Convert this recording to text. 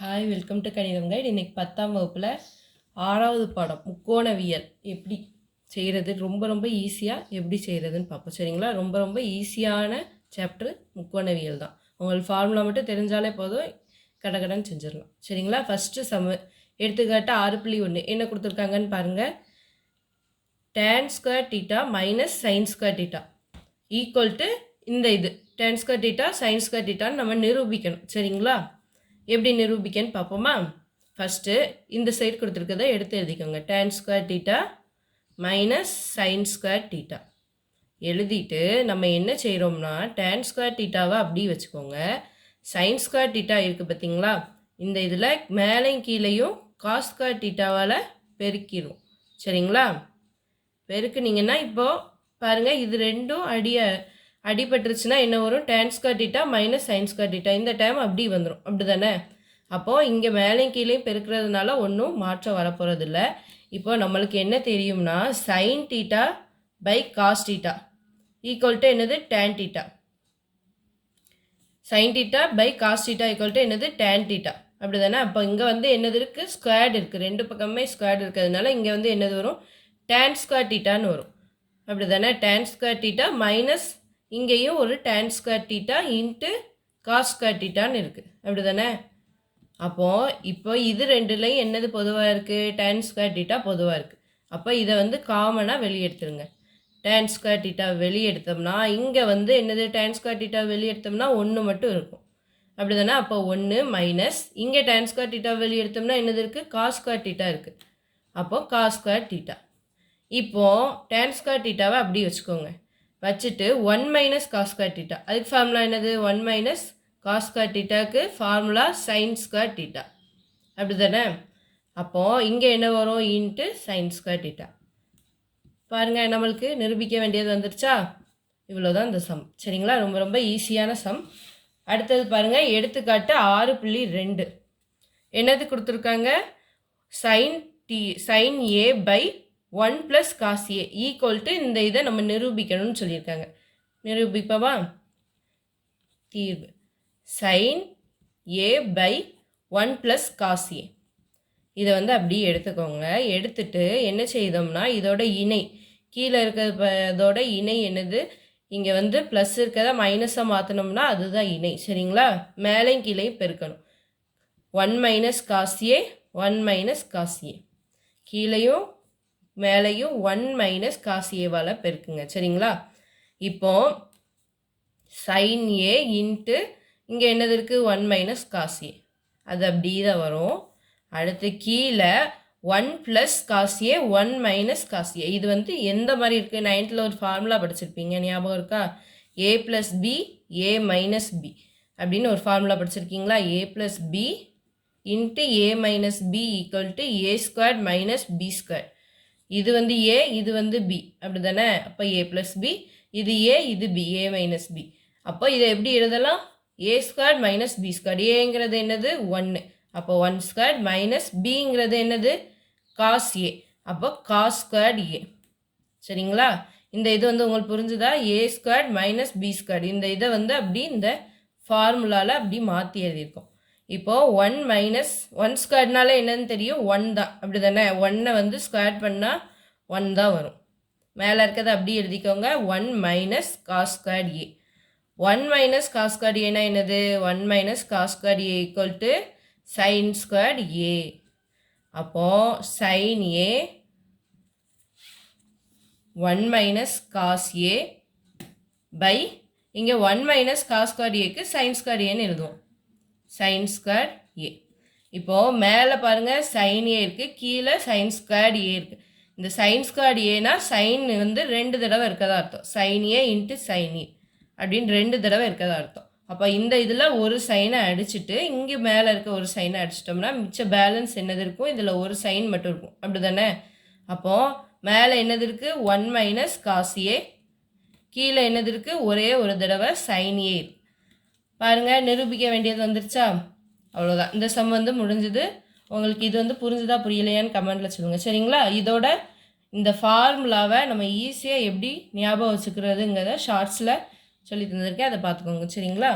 Hi, welcome to கணிதம் guide. இன்றைக்கி 10ஆம் வகுப்பில் 6வது பாடம் முக்கோணவியல் எப்படி செய்கிறது, ரொம்ப ஈஸியாக எப்படி செய்கிறதுன்னு பார்ப்போம். சரிங்களா? ரொம்ப ஈஸியான சாப்டர் முக்கோணவியல் தான். உங்களுக்கு ஃபார்முலா மட்டும் தெரிஞ்சாலே போதும், கடகடன்னு செஞ்சிடலாம். சரிங்களா? ஃபஸ்ட்டு எடுத்துக்காட்டு 6.1 என்ன கொடுத்துருக்காங்கன்னு பாருங்கள். tan square theta minus sine square theta equal to இந்த இது tan square theta sine square தீட்டான்னு நம்ம நிரூபிக்கணும். சரிங்களா? எப்படி நிரூபிக்கன்னு பார்ப்போமா? ஃபஸ்ட்டு இந்த சைடு கொடுத்துருக்கதை எடுத்து எழுதிக்கோங்க. tan square theta minus sine square theta எழுதிட்டு நம்ம என்ன செய்கிறோம்னா tan ஸ்கொயர் தீட்டாவை அப்படி வச்சுக்கோங்க. சைன் ஸ்கொயர் தீட்டா இருக்குது பார்த்தீங்களா? இந்த இதில் மேலையும் கீழேயும் காஸ் ஸ்கொயர் தீட்டாவால் பெருக்கிடும். சரிங்களா? பெருக்குனிங்கன்னா இப்போது பாருங்கள், இது ரெண்டும் அடிபட்டுருச்சுன்னா என்ன வரும்? tan square theta minus sine square theta. இந்த டைம் அப்படி வந்துடும், அப்படி தானே? அப்போது இங்கே மேலேயும் கீழேயும் பெருக்கிறதுனால ஒன்றும் மாற்றம் வரப்போகிறதில்ல. இப்போ நம்மளுக்கு என்ன தெரியும்னா, sine theta by cos theta equal to என்னது? tan theta. Sine theta by cos theta equal to என்னது? tan theta. அப்படி தானே? அப்போ இங்கே வந்து என்னது இருக்குது? ஸ்கொயர்டு இருக்குது. ரெண்டு பக்கமே ஸ்கொயர்டு இருக்கிறதுனால இங்கே வந்து என்னது வரும்? tan ஸ்கொயர் தீட்டான்னு வரும். அப்படி தானே? tan ஸ்கொயர் தீட்டா மைனஸ் இங்கேயும் ஒரு tan square theta into cos square தீட்டான்னு இருக்குது. அப்படி தானே? அப்போது இப்போ இது ரெண்டுலேயும் என்னது பொதுவாக இருக்குது? tan ஸ்கொயர் தீட்டா பொதுவாக இருக்குது. அப்போ இதை வந்து காமனாக வெளியெடுத்துருங்க. tan ஸ்கொயர் தீட்டா வெளியெடுத்தோம்னா இங்கே வந்து என்னது? tan ஸ்கொயர் தீட்டா வெளியெடுத்தோம்னா 1 மட்டும் இருக்கும். அப்படி தானே? அப்போ 1 மைனஸ் இங்கே tan ஸ்கொயர் தீட்டா வெளியெடுத்தோம்னா என்னது இருக்குது? காஸ் ஸ்கொயர் தீட்டா இருக்குது. அப்போது காஸ் ஸ்கொயர் தீட்டா. இப்போது tan ஸ்கொயர் தீட்டாவை அப்படி வச்சுக்கோங்க. வச்சுட்டு 1 மைனஸ் காஸ் ஸ்கொயர் தீட்டா. அதுக்கு ஃபார்முலா என்னது? 1 மைனஸ் காஸ் ஸ்கொயர் தீட்டாவுக்கு ஃபார்முலா சைன் ஸ்கொயர் தீட்டா. அப்படி தானே? அப்போது இங்கே என்ன வரும்? Into sine square theta. பாருங்கள், நம்மளுக்கு நிரூபிக்க வேண்டியது வந்துருச்சா? இவ்வளோதான் இந்த சம். சரிங்களா? ரொம்ப ஈஸியான சம். அடுத்தது பாருங்கள், எடுத்துக்காட்டு 6.2 என்னது கொடுத்துருக்காங்க? Sine A by 1 + cos A equal to இந்த இதை நம்ம நிரூபிக்கணும்னு சொல்லியிருக்காங்க. நிரூபிப்பவா? தீர்வு sine A by 1 + cos A. இதை வந்து அப்படியே எடுத்துக்கோங்க. எடுத்துட்டு என்ன செய்தோம்னா, இதோட இணை கீழே இருக்கிறதோட இணை என்னது? இங்கே வந்து ப்ளஸ் இருக்கிறத மைனஸாக மாற்றினோம்னா அதுதான் இணை. சரிங்களா? மேலையும் கீழேயும் பெருக்கணும். 1 minus cos A 1 minus cos A, கீழேயும் மேலேயும் 1 மைனஸ் காஸ் ஏவால் பெருக்குங்க. சரிங்களா? இப்போ சைன் ஏ இன்ட்டு இங்கே என்னது இருக்குது? 1 மைனஸ் காஸ் ஏ. அது அப்படி தான் வரும். அடுத்து கீழே 1 + cos A 1 minus cos A. இது வந்து எந்த மாதிரி இருக்குது? 9th ஒரு ஃபார்முலா படிச்சிருப்பீங்க, ஞாபகம் இருக்கா? a + b a minus b அப்படின்னு ஒரு ஃபார்முலா படிச்சிருக்கீங்களா? a + b into a minus b equal to a² minus b². இது வந்து a, இது வந்து b. அப்படி தானே? அப்போ a + b, இது a, இது b, a மைனஸ் b. அப்போ இதை எப்படி எழுதலாம்? a² minus b². ஏங்கிறது என்னது? 1. அப்போ 1² மைனஸ் bங்கிறது என்னது? Cos A. அப்போ காஸ்² ஏ. சரிங்களா? இந்த இது வந்து உங்களுக்கு புரிஞ்சுதா? a² minus b². இந்த இதை வந்து அப்படி இந்த ஃபார்முலாவில் அப்படி மாற்றி எழுதியிருக்கோம். இப்போது 1 மைனஸ் 1²னால என்னன்னு தெரியும்? 1 தான். அப்படி தானே? 1 வந்து ஸ்கொயர் பண்ணால் 1 தான் வரும். மேலே இருக்கிறத அப்படி எழுதிக்கோங்க. 1 மைனஸ் காஸ்² ஏ. 1 மைனஸ் காஸ்² ஏனா என்னது? 1 minus cos A equal to sine A. அப்போது sine A 1 minus cos A by இங்கே 1 மைனஸ் காஸ்² ஏக்கு சைன்² ஏன்னு எழுதுவோம். சைன்² ஏ. இப்போது மேலே பாருங்கள், சைன் ஏ இருக்குது, கீழே சைன்² ஏ இருக்குது. இந்த சைன்² ஏனா சைன் வந்து 2 தடவை இருக்கதா அர்த்தம். சைன் ஏ இன்ட்டு சைன் ஏ அப்படின்னு 2 தடவை இருக்கதா அர்த்தம். அப்போ இந்த இதில் ஒரு சைனை அடிச்சுட்டு இங்கே மேலே இருக்க ஒரு சைனை அடிச்சிட்டோம்னா மிச்ச பேலன்ஸ் என்னது இருக்கும்? இதில் ஒரு சைன் மட்டும் இருக்கும். அப்படி தானே? அப்போது மேலே என்னது இருக்குது? 1 மைனஸ் காஸ் ஏ, கீழே என்னது இருக்குது? ஒரே ஒரு தடவை சைன் ஏ. பாருங்கள், நிரூபிக்க வேண்டியது வந்துருச்சா? அவ்வளோதான். இந்த சம் வந்து முடிஞ்சுது. உங்களுக்கு இது வந்து புரிஞ்சுதா புரியலையான்னு கமெண்ட்டில் சொல்லுங்கள். சரிங்களா? இதோட இந்த ஃபார்முலாவை நம்ம ஈஸியாக எப்படி ஞாபகம் வச்சுக்கிறதுங்கிறத ஷார்ட்ஸில் சொல்லி தந்திருக்கேன். அதை பார்த்துக்கோங்க. சரிங்களா?